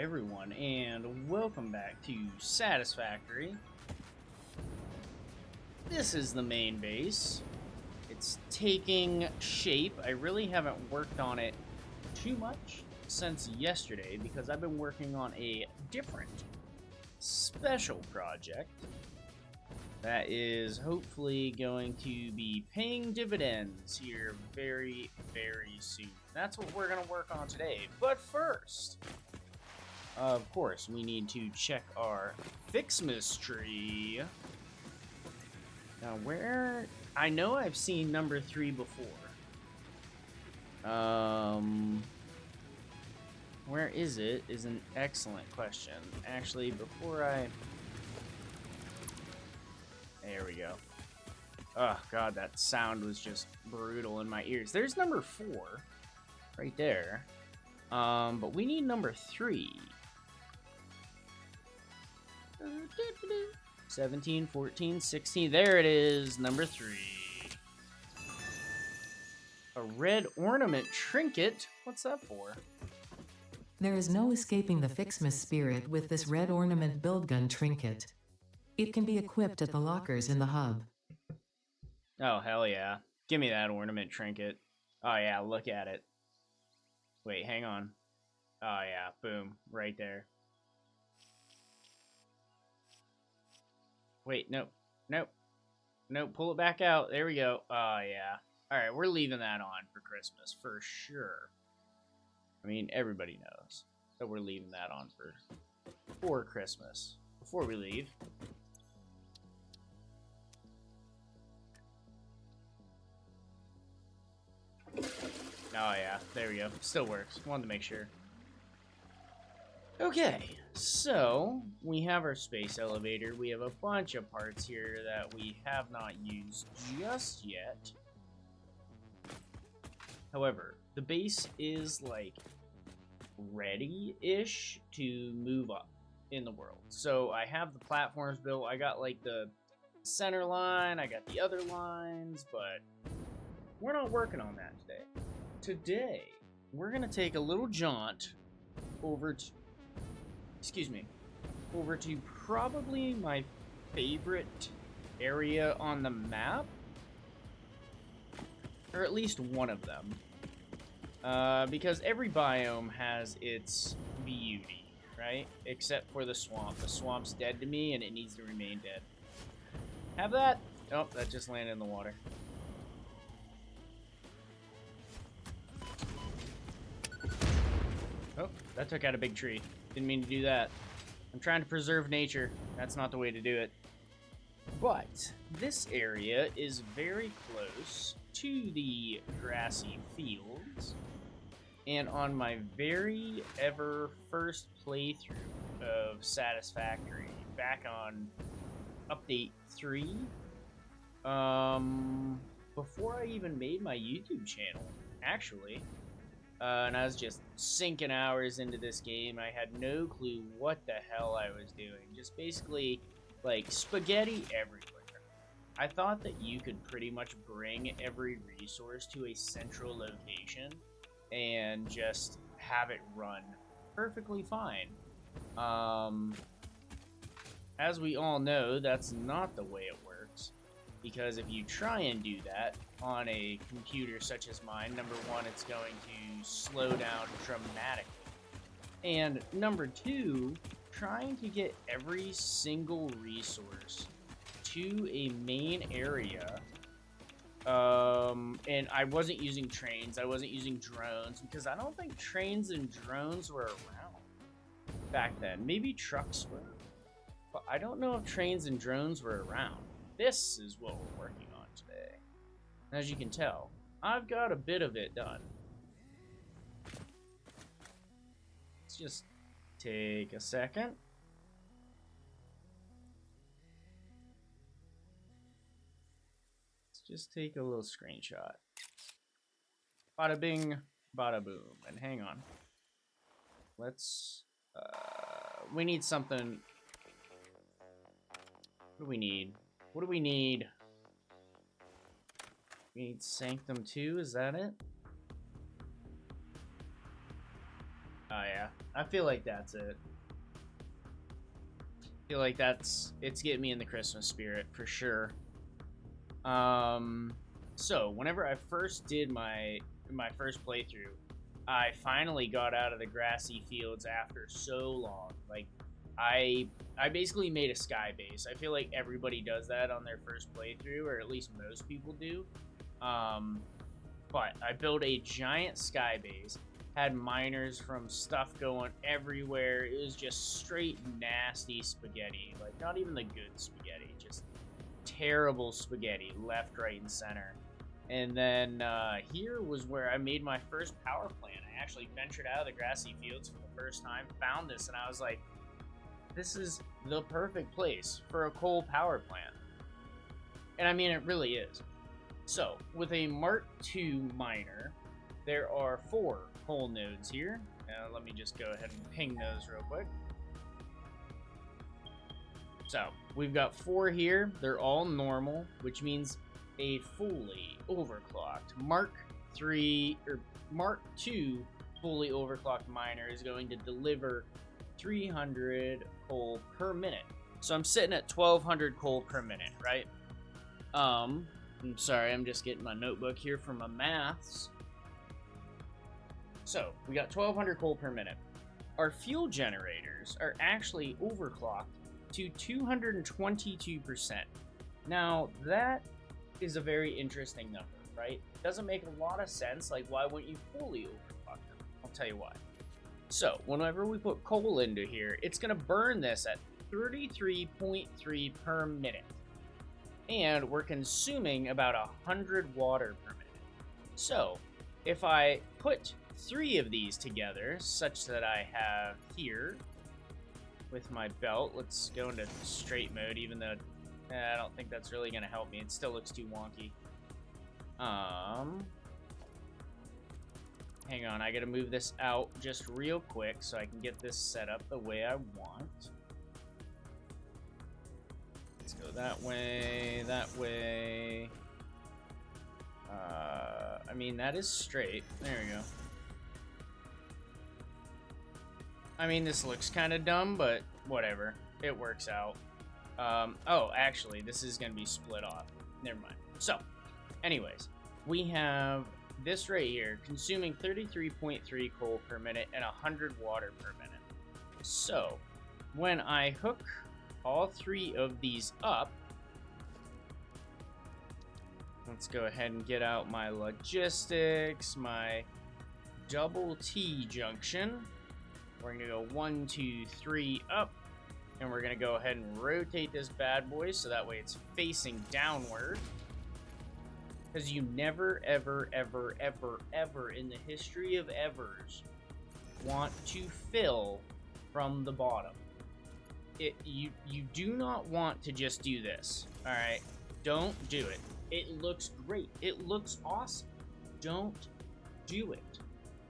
everyone, and welcome back to Satisfactory. This is the main base. It's taking shape. I really haven't worked on it too much since yesterday because I've been working on a different special project that is hopefully going to be paying dividends here very, very soon. That's what we're going to work on today. But first, of course, we need to check our FICSMAS tree. Now, where... I know I've seen number 3 before. Where is it is an excellent question. Actually, before I... There we go. Oh, God, that sound was just brutal in my ears. There's number 4 right there. But we need number 3. 17, 14, 16. There it is, number 3. A red ornament trinket? What's that for? There is no escaping the FICSMAS spirit with this red ornament build gun trinket. It can be equipped at the lockers in the hub. Oh, hell yeah. Give me that ornament trinket. Oh, yeah, look at it. Wait, hang on. Oh, yeah, boom, right there. Wait, nope, nope, nope, pull it back out. There we go. Oh, yeah. All right, we're leaving that on for Christmas, for sure. I mean, everybody knows that we're leaving that on for Christmas. Before we leave... Oh, yeah, there we go. Still works. Wanted to make sure. Okay, so we have our space elevator. We have a bunch of parts here that we have not used just yet. However, the base is, like, ready-ish to move up in the world. So I have the platforms built. I got, like, the center line. I got the other lines, but we're not working on that today. Today, we're going to take a little jaunt over to... over to probably my favorite area on the map. Or at least one of them. Because every biome has its beauty, right? Except for the swamp. The swamp's dead to me, and it needs to remain dead. Have that? Oh, that just landed in the water. Oh, that took out a big tree. Didn't mean to do that. I'm trying to preserve nature. That's not the way to do it. But this area is very close to the Grassy Fields. And on my very ever first playthrough of Satisfactory, back on update 3, before I even made my YouTube channel, actually, and I was just sinking hours into this game. I had no clue what the hell I was doing. Just basically, like, spaghetti everywhere. I thought that you could pretty much bring every resource to a central location and just have it run perfectly fine. As we all know, that's not the way it works. Because if you try and do that on a computer such as mine, number one, it's going to slow down dramatically. And number two, trying to get every single resource to a main area. And I wasn't using trains, I wasn't using drones, because I don't think trains and drones were around back then. Maybe trucks were, but I don't know if trains and drones were around. This is what we're working on today. As you can tell, I've got a bit of it done. Let's just take a second. Let's just take a little screenshot. Bada bing, bada boom. And hang on. Let's... we need something... What do we need? What do we need? We need Sanctum 2, is that it? Oh yeah, I feel like that's it. I feel like it's getting me in the Christmas spirit for sure. So whenever I first did my first playthrough, I finally got out of the Grassy Fields after so long. Like, I basically made a sky base. I feel like everybody does that on their first playthrough, or at least most people do. But I built a giant sky base, had miners from stuff going everywhere. It was just straight nasty spaghetti. Like, not even the good spaghetti, just terrible spaghetti left, right, and center. And then here was where I made my first power plant. I actually ventured out of the Grassy Fields for the first time, found this, and I was like, this is the perfect place for a coal power plant. And I mean, it really is. So, with a Mark II miner, there are 4 coal nodes here. Let me just go ahead and ping those real quick. So, we've got 4 here. They're all normal, which means a fully overclocked Mark II fully overclocked miner is going to deliver 300 coal per minute. So I'm sitting at 1200 coal per minute, right? I'm sorry, I'm just getting my notebook here for my maths. So we got 1200 coal per minute. Our fuel generators are actually overclocked to 222%. Now that is a very interesting number, right? Doesn't make a lot of sense. Like, why wouldn't you fully overclock them? I'll tell you why. So whenever we put coal into here, it's going to burn this at 33.3 per minute. And we're consuming about 100 water per minute. So if I put 3 of these together, such that I have here with my belt, let's go into straight mode, even though I don't think that's really going to help me. It still looks too wonky. Hang on, I gotta move this out just real quick so I can get this set up the way I want. Let's go that way, that way. I mean, that is straight. There we go. I mean, this looks kind of dumb, but whatever. It works out. Oh, actually, this is gonna be split off. Never mind. So, anyways, we have this right here, consuming 33.3 coal per minute and 100 water per minute. So, when I hook all 3 of these up, let's go ahead and get out my logistics, my double T junction. We're gonna go 1, 2, 3 up, and we're gonna go ahead and rotate this bad boy so that way it's facing downward. Because you never, ever, ever, ever, ever in the history of evers want to fill from the bottom. You do not want to just do this, alright? Don't do it. It looks great. It looks awesome. Don't do it.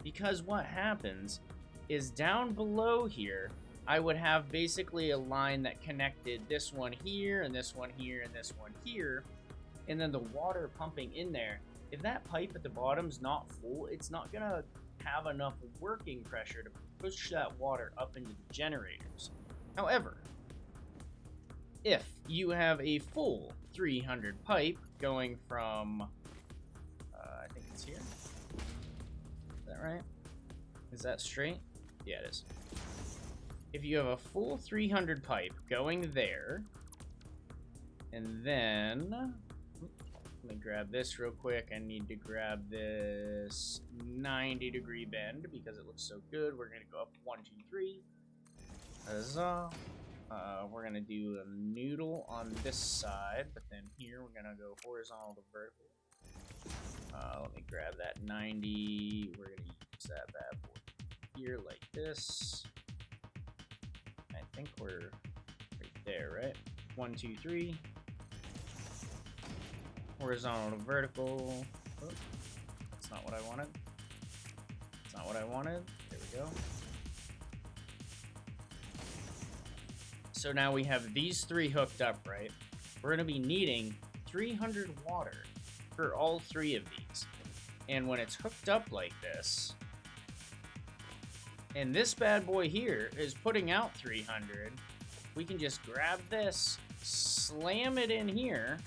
Because what happens is down below here, I would have basically a line that connected this one here, and this one here, and this one here. And then the water pumping in there, if that pipe at the bottom's not full, it's not going to have enough working pressure to push that water up into the generators. However, if you have a full 300 pipe going from, I think it's here. Is that right? Is that straight? Yeah, it is. If you have a full 300 pipe going there, and then... let me grab this real quick. I need to grab this 90-degree bend because it looks so good. We're going to go up 1, 2, 3. Huzzah. We're going to do a noodle on this side, but then here we're going to go horizontal to vertical. Let me grab that 90. We're going to use that bad boy here like this. I think we're right there, right? 1, 2, 3. Horizontal to vertical. Oh, that's not what I wanted. That's not what I wanted. There we go. So now we have these 3 hooked up, right? We're going to be needing 300 water for all 3 of these. And when it's hooked up like this, And this bad boy here is putting out 300. We can just grab this, slam it in here,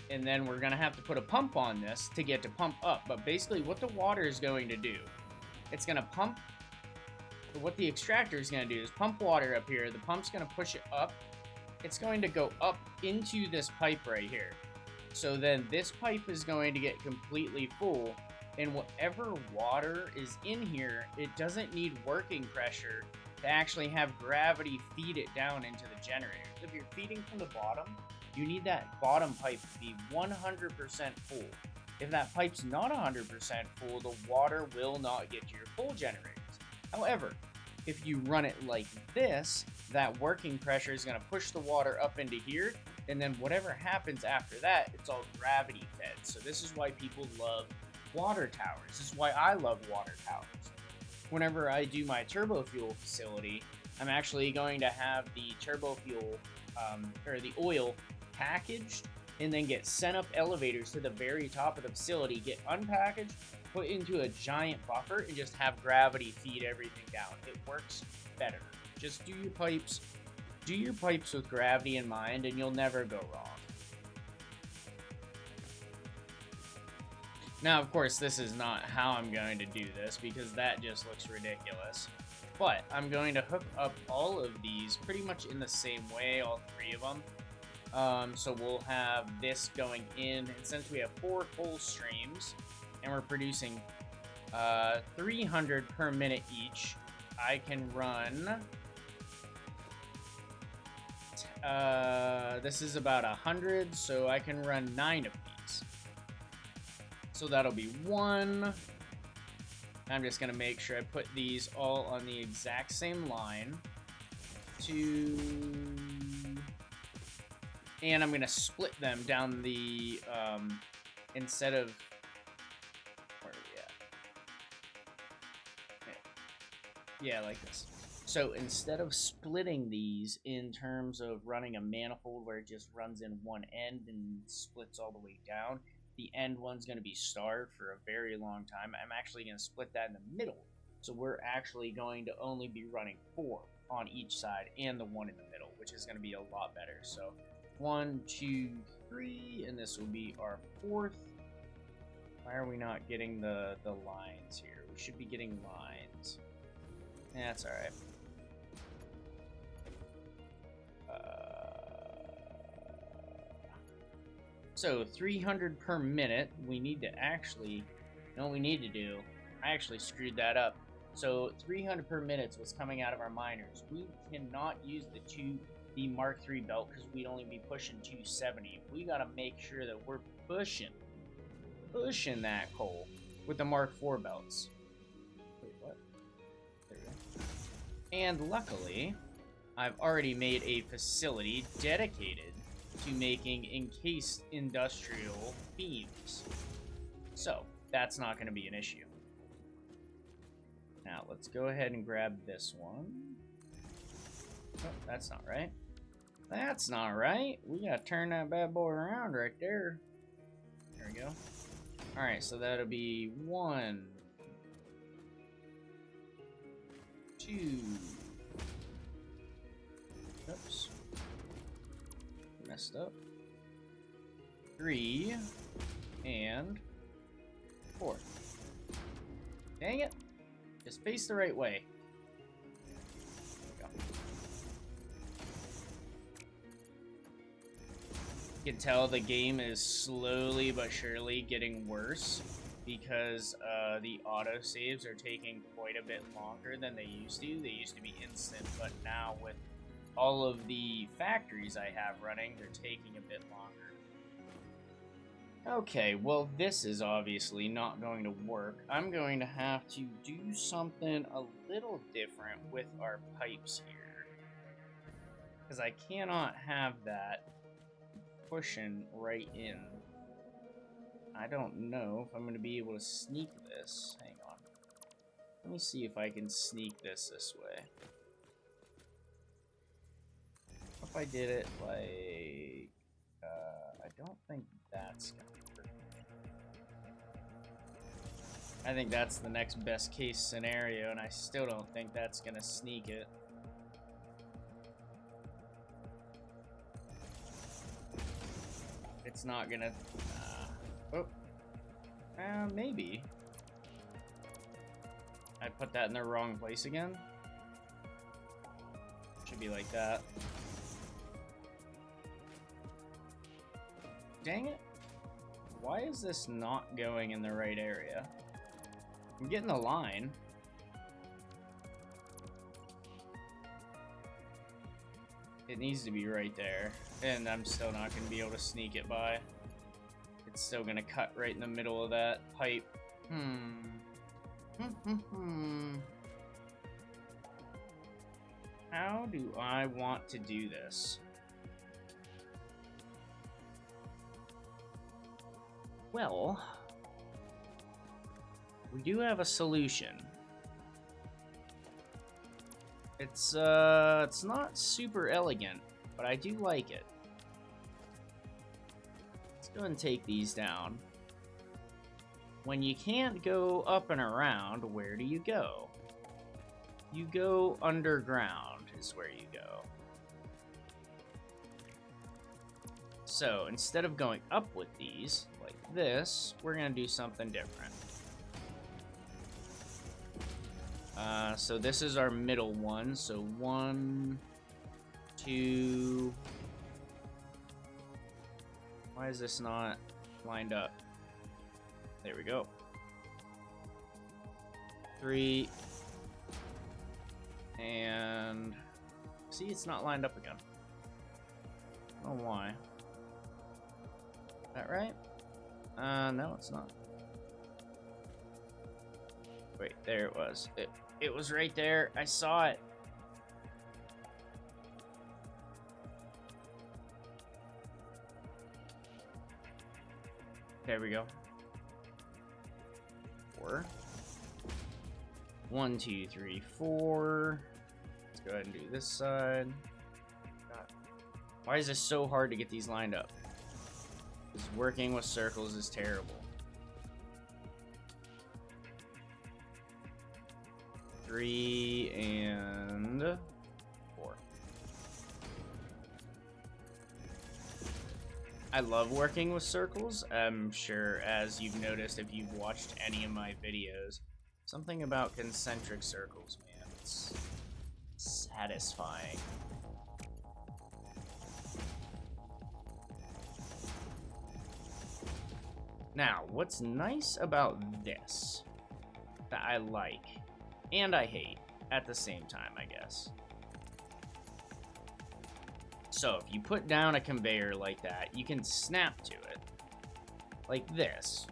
and then we're gonna have to put a pump on this to get to pump up. But basically what the water is going to do, it's gonna pump, what the extractor is gonna do is pump water up here. The pump's gonna push it up. It's going to go up into this pipe right here. So then this pipe is going to get completely full, and whatever water is in here, it doesn't need working pressure to actually have gravity feed it down into the generator. If you're feeding from the bottom, you need that bottom pipe to be 100% full. If that pipe's not 100% full, the water will not get to your full generators. However, if you run it like this, that working pressure is going to push the water up into here, and then whatever happens after that, it's all gravity fed. So this is why people love water towers. This is why I love water towers. Whenever I do my turbo fuel facility, I'm actually going to have the turbo fuel, or the oil, packaged and then get sent up elevators to the very top of the facility, get unpackaged, put into a giant buffer, and just have gravity feed everything down. It works better. Just do your pipes with gravity in mind, and you'll never go wrong. Now, of course, this is not how I'm going to do this, because that just looks ridiculous. But I'm going to hook up all of these pretty much in the same way, all three of them. So we'll have this going in, and since we have 4 full streams, and we're producing 300 per minute each, I can run... this is about 100, so I can run 9 of these. So that'll be 1. I'm just going to make sure I put these all on the exact same line. 2... And I'm going to split them down the, instead of, where are we at? Yeah, like this. So instead of splitting these in terms of running a manifold where it just runs in one end and splits all the way down, the end one's going to be starved for a very long time. I'm actually going to split that in the middle. So we're actually going to only be running 4 on each side and the one in the middle, which is going to be a lot better. So 1, 2, 3, and this will be our 4th. Why are we not getting the lines here? We should be getting lines. That's alright. So 300 per minute. We need to actually, you know what we need to do? I actually screwed that up. So 300 per minute is what's coming out of our miners. We cannot use the Mark III belt because we'd only be pushing 270. We gotta make sure that we're pushing that coal with the Mark IV belts. Wait, what? There we go. And luckily, I've already made a facility dedicated to making encased industrial beams. So that's not going to be an issue. Now let's go ahead and grab this one. Oh, that's not right. That's not right. We gotta turn that bad boy around right there. There we go. Alright, so that'll be 1, 2. Oops. Messed up. 3 and 4. Dang it. Just face the right way. There we go. You can tell the game is slowly but surely getting worse because the autosaves are taking quite a bit longer than they used to. They used to be instant, but now with all of the factories I have running, they're taking a bit longer. Okay, well, this is obviously not going to work. I'm going to have to do something a little different with our pipes here. Because I cannot have that pushing right in. I don't know if I'm going to be able to sneak this. Hang on. Let me see if I can sneak this way. If I did it like... I don't think that's going to work. I think that's the next best case scenario, and I still don't think that's gonna sneak it. It's not gonna... maybe. I put that in the wrong place again. Should be like that. Dang it. Why is this not going in the right area? I'm getting the line. It needs to be right there. And I'm still not going to be able to sneak it by. It's still going to cut right in the middle of that pipe. How do I want to do this? Well, we do have a solution. It's not super elegant, but I do like it. Let's go and take these down. When you can't go up and around, where do you go? You go underground is where you go. So instead of going up with these, like this, we're gonna do something different. So this is our middle one. So 1, 2. Why is this not lined up? There we go. 3. And see, it's not lined up again. I don't know why. Is that right? No, it's not. Wait, there it was. It was right there. I saw it. There we go. 4. 1, 2, 3, 4. Let's go ahead and do this side. God. Why is this so hard to get these lined up? Because working with circles is terrible. 3 and 4. I love working with circles. I'm sure, as you've noticed if you've watched any of my videos, something about concentric circles, man. It's satisfying. Now, what's nice about this that I like and I hate at the same time, I guess. So if you put down a conveyor like that, you can snap to it like this.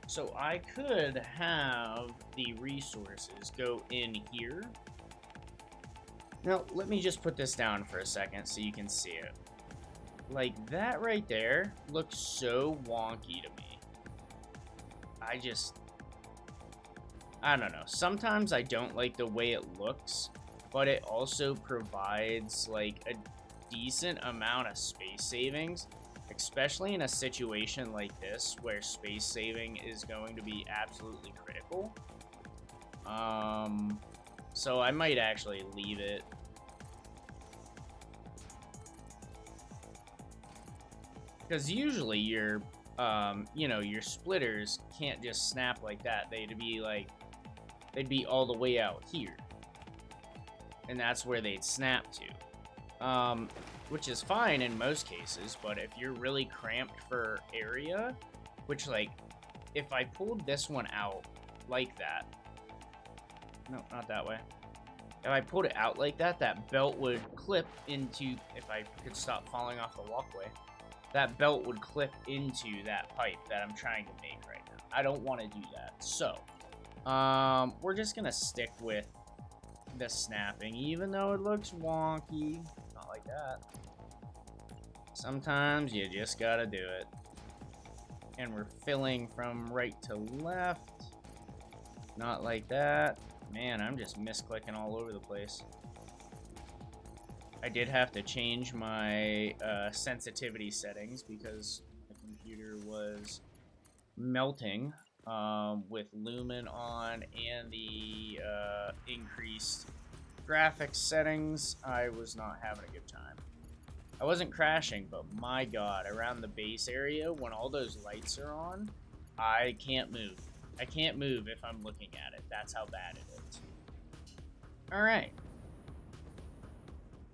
So I could have the resources go in here. Now, let me just put this down for a second so you can see it. Like, that right there looks so wonky to me. I don't know. Sometimes I don't like the way it looks, but it also provides, like, a decent amount of space savings, especially in a situation like this where space saving is going to be absolutely critical. So I might actually leave it. Because usually your your splitters can't just snap like that. They'd be all the way out here. And that's where they'd snap to. Which is fine in most cases, but if you're really cramped for area, which, like, if I pulled this one out like that, no, not that way. If I pulled it out like that, that belt would clip into, if I could stop falling off the walkway, that belt would clip into that pipe that I'm trying to make right now. I don't want to do that. So, we're just going to stick with the snapping, even though it looks wonky. Not like that. Sometimes you just got to do it. And we're filling from right to left. Not like that. Man, I'm just misclicking all over the place. I did have to change my sensitivity settings because the computer was melting with Lumen on and the increased graphics settings, I was not having a good time. I wasn't crashing, but my god, around the base area, when all those lights are on, I can't move. I can't move if I'm looking at it. That's how bad it is. Alright.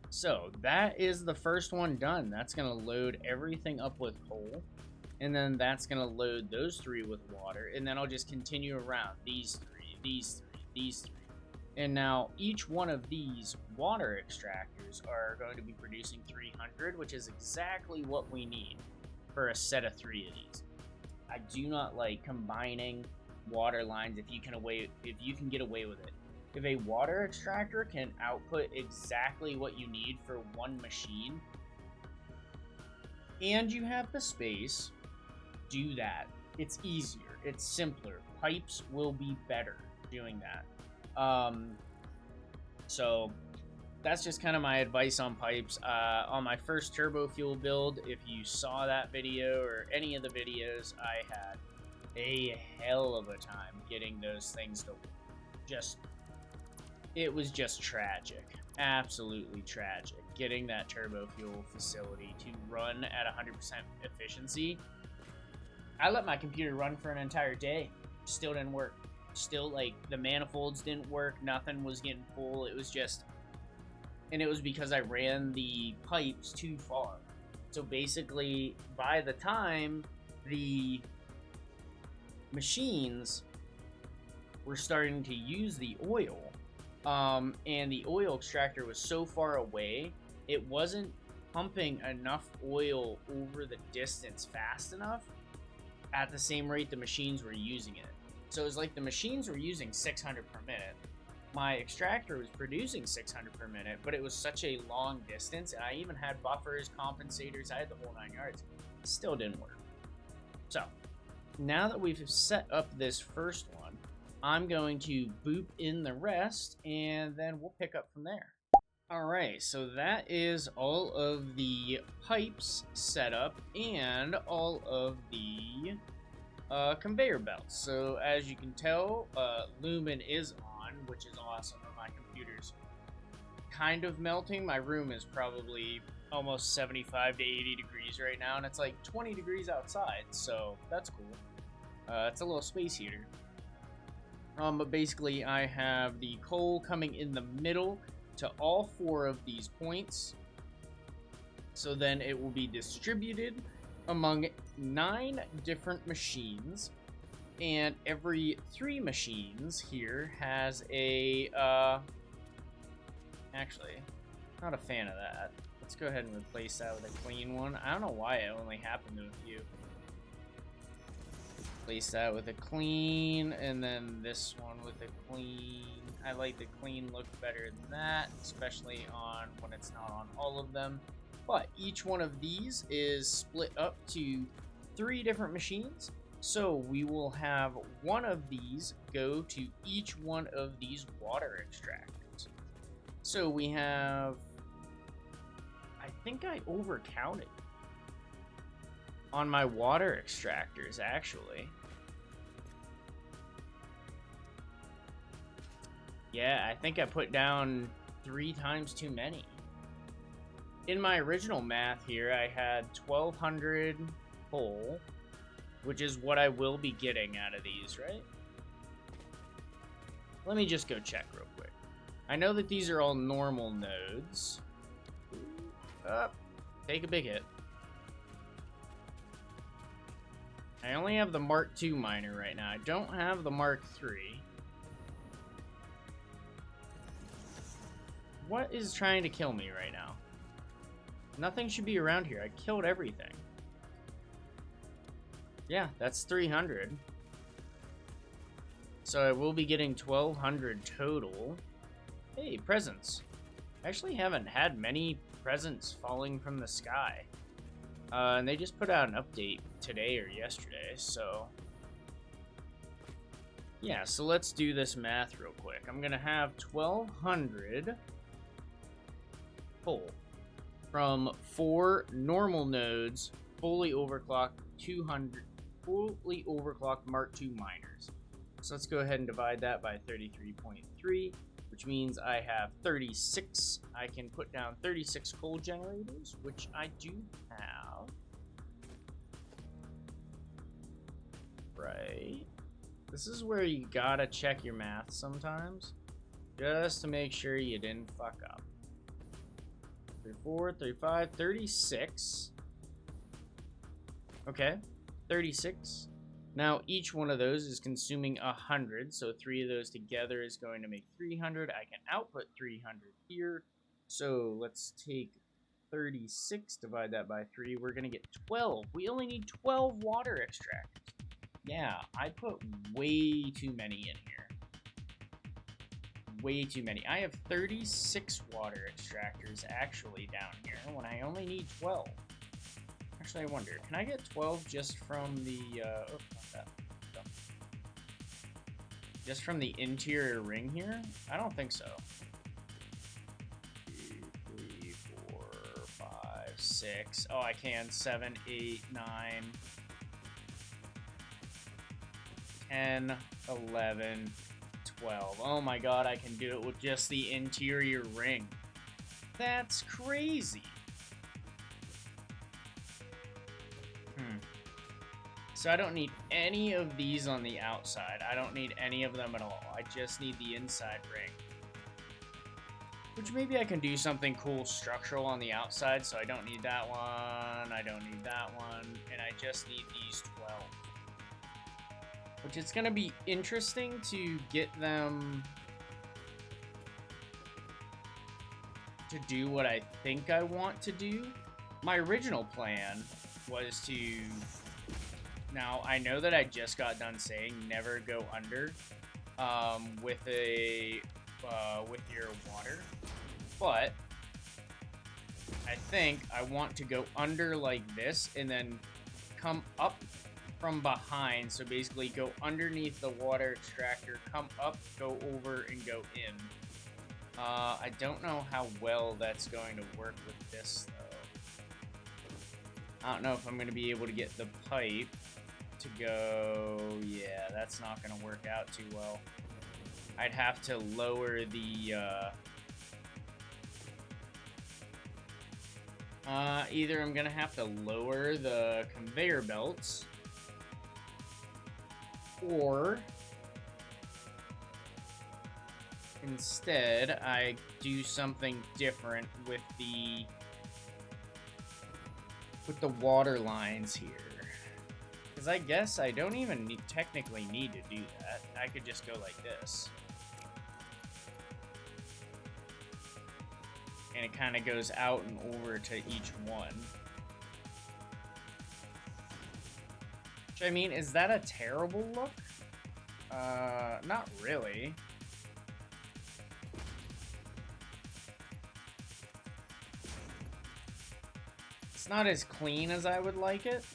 So, that is the first one done. That's going to load everything up with coal. And then that's going to load those 3 with water. And then I'll just continue around. These 3, these 3, these 3. And now each one of these water extractors are going to be producing 300, which is exactly what we need for a set of 3 of these. I do not like combining water lines if you can get away with it. If a water extractor can output exactly what you need for one machine, and you have the space, do that. It's easier. It's simpler. Pipes will be better doing that. So that's just kind of my advice on pipes. On my first turbo fuel build, if you saw that video or any of the videos, I had a hell of a time getting those things to it was just tragic. Absolutely tragic. Getting that turbo fuel facility to run at 100% efficiency. I let my computer run for an entire day. Still didn't work. Still, like, the manifolds didn't work. Nothing was getting full. It was just... And it was because I ran the pipes too far. So basically, by the time the machines were starting to use the oil, and the oil extractor was so far away, it wasn't pumping enough oil over the distance fast enough at the same rate the machines were using it. So it was like the machines were using 600 per minute. My extractor was producing 600 per minute, but it was such a long distance, and I even had buffers, compensators, I had the whole 9 yards. Still didn't work. So, now that we've set up this first one, I'm going to boop in the rest, and then we'll pick up from there. Alright, so that is all of the pipes set up, and all of the conveyor belts. So as you can tell, Lumen is on, which is awesome. My computer's kind of melting. My room is probably almost 75 to 80 degrees right now, and it's like 20 degrees outside, so that's cool. It's a little space heater. But basically I have the coal coming in the middle to all 4 of these points. So then it will be distributed among 9 different machines, and every 3 machines here has a, actually, not a fan of that. Let's go ahead and replace that with a clean one. I don't know why it only happened to a few. Replace that with a clean, and then this one with a clean. I like the clean look better than that, especially on when it's not on all of them. But each one of these is split up to 3 different machines. So we will have one of these go to each one of these water extractors. So we have, I think I overcounted on my water extractors, actually. Yeah, I think I put down 3 times too many. In my original math here, I had 1,200 coal, which is what I will be getting out of these, right? Let me just go check real quick. I know that these are all normal nodes. Take a big hit. I only have the Mark II miner right now. I don't have the Mark III. What is trying to kill me right now? Nothing should be around here. I killed everything. Yeah, that's 300. So I will be getting 1,200 total. Hey, presents. I actually haven't had many presents falling from the sky. And they just put out an update today or yesterday, so... Yeah, so let's do this math real quick. I'm gonna have 1,200 coal from 4 normal nodes, fully overclocked, 200 fully overclocked Mark II miners. So let's go ahead and divide that by 33.3, which means I have 36. I can put down 36 coal generators, which I do have. Right. This is where you gotta check your math sometimes, just to make sure you didn't fuck up. 34, 35, 36. Okay, 36. Now each one of those is consuming 100, so 3 of those together is going to make 300. I can output 300 here. So let's take 36, divide that by 3. We're gonna get 12. We only need 12 water extractors. Yeah, I put way too many in here. Way too many. I have 36 water extractors actually down here when I only need 12. Actually, I wonder, can I get 12 just from the, oh, not that. No. Just from the interior ring here? I don't think so. 2, 3, 4, 5, 6. Oh, I can. 7, 8, 9, 10, 11, 12. Oh my god, I can do it with just the interior ring. That's crazy. So I don't need any of these on the outside. I don't need any of them at all. I just need the inside ring. Which maybe I can do something cool structural on the outside, so I don't need that one, I don't need that one, and I just need these 12. Which it's going to be interesting to get them to do what I think I want to do. My original plan was to... Now, I know that I just got done saying never go under with your water, but I think I want to go under like this and then come up from behind. So basically go underneath the water extractor, come up, go over, and go in. I don't know how well that's going to work with this, though. I don't know if I'm going to be able to get the pipe to go... Yeah, that's not going to work out too well. I'd have to lower the... either I'm going to have to lower the conveyor belts, or instead I do something different with the water lines here. Because I guess I don't even technically need to do that. I could just go like this. And it kind of goes out and over to each one. Which, I mean, is that a terrible look? Not really. It's not as clean as I would like it.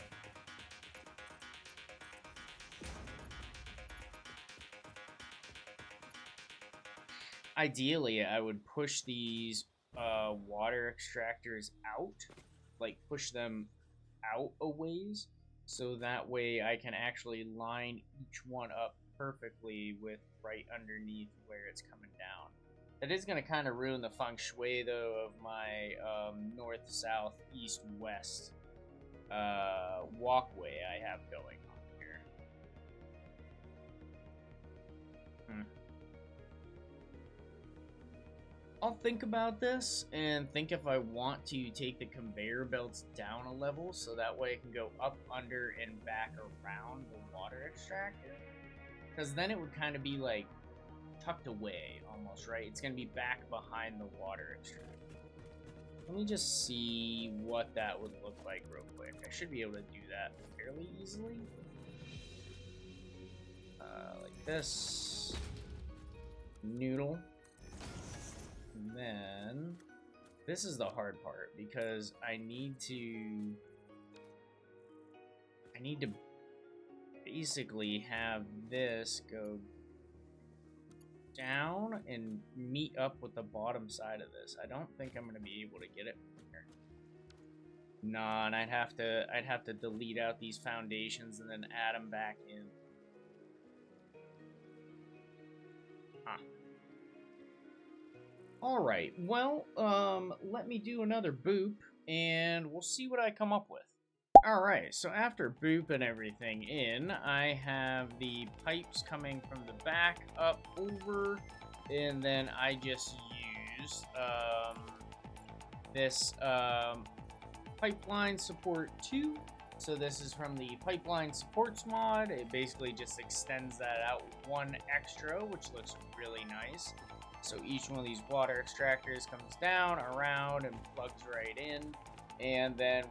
Ideally, I would push these water extractors out, like push them out a ways, so that way I can actually line each one up perfectly with right underneath where it's coming down. That is going to kind of ruin the feng shui, though, of my north, south, east, west walkway I have going on here. I'll think about this and think if I want to take the conveyor belts down a level so that way it can go up, under, and back around the water extractor. Because then it would kind of be like tucked away almost, right? It's going to be back behind the water extractor. Let me just see what that would look like real quick. I should be able to do that fairly easily. Like this. Noodle. And then this is the hard part because I need to basically have this go down and meet up with the bottom side of this. I don't think I'm going to be able to get it from here. Nah, and I'd have to delete out these foundations and then add them back in. Huh. Alright, well, let me do another boop, and we'll see what I come up with. Alright, so after booping everything in, I have the pipes coming from the back up over, and then I just used this pipeline support 2. So this is from the pipeline supports mod. It basically just extends that out one extra, which looks really nice. So each one of these water extractors comes down, around, and plugs right in. And then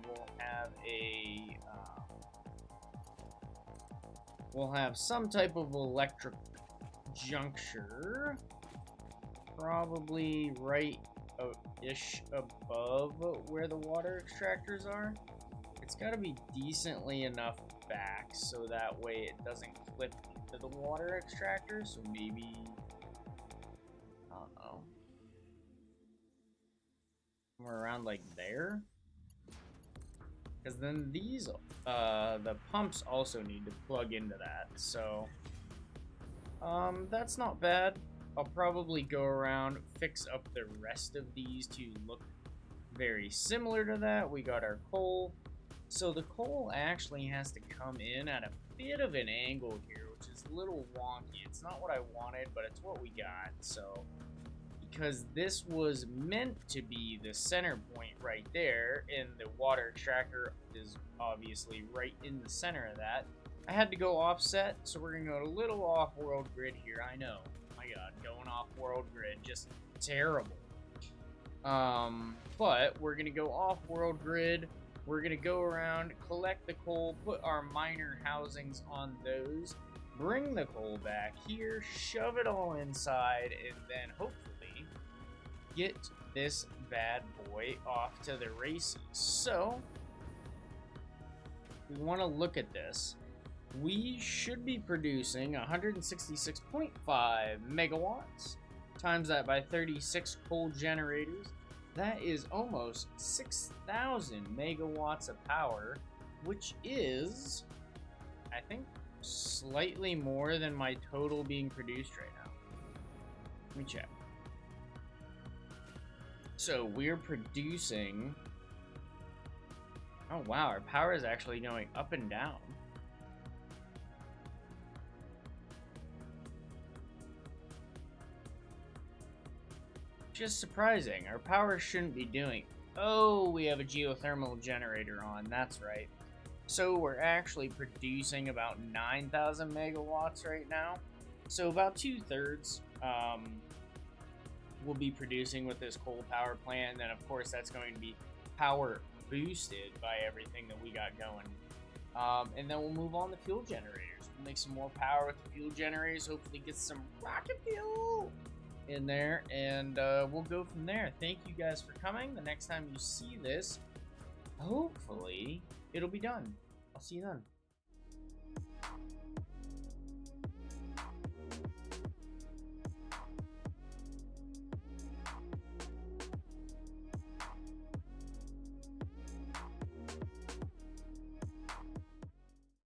we'll have some type of electric juncture, probably right-ish above where the water extractors are. It's got to be decently enough back so that way it doesn't clip into the water extractor. So maybe, I don't know, somewhere around like there. Because then these, the pumps also need to plug into that. So, that's not bad. I'll probably go around, fix up the rest of these to look very similar to that. We got our coal. So the coal actually has to come in at a bit of an angle here, which is a little wonky. It's not what I wanted, but it's what we got. So, because this was meant to be the center point right there, and the water extractor is obviously right in the center of that, I had to go offset, so we're going to go a little off-world grid here. I know. My God, going off-world grid, just terrible. But we're going to go off-world grid. We're going to go around, collect the coal, put our miner housings on those, bring the coal back here, shove it all inside, and then hopefully get this bad boy off to the races. So, we want to look at this. We should be producing 166.5 megawatts, times that by 36 coal generators. That is almost 6,000 megawatts of power, which is, I think, slightly more than my total being produced right now. Let me check. So we're producing... Oh wow, our power is actually going up and down. Just surprising. Our power shouldn't be doing... Oh, we have a geothermal generator on. That's right. So we're actually producing about 9,000 megawatts right now. So about 2/3 we'll be producing with this coal power plant. And then, of course, that's going to be power boosted by everything that we got going. And then we'll move on to fuel generators. We'll make some more power with the fuel generators. Hopefully get some rocket fuel in there, and we'll go from there. Thank you guys for coming. The next time you see this, hopefully it'll be done. I'll see you then.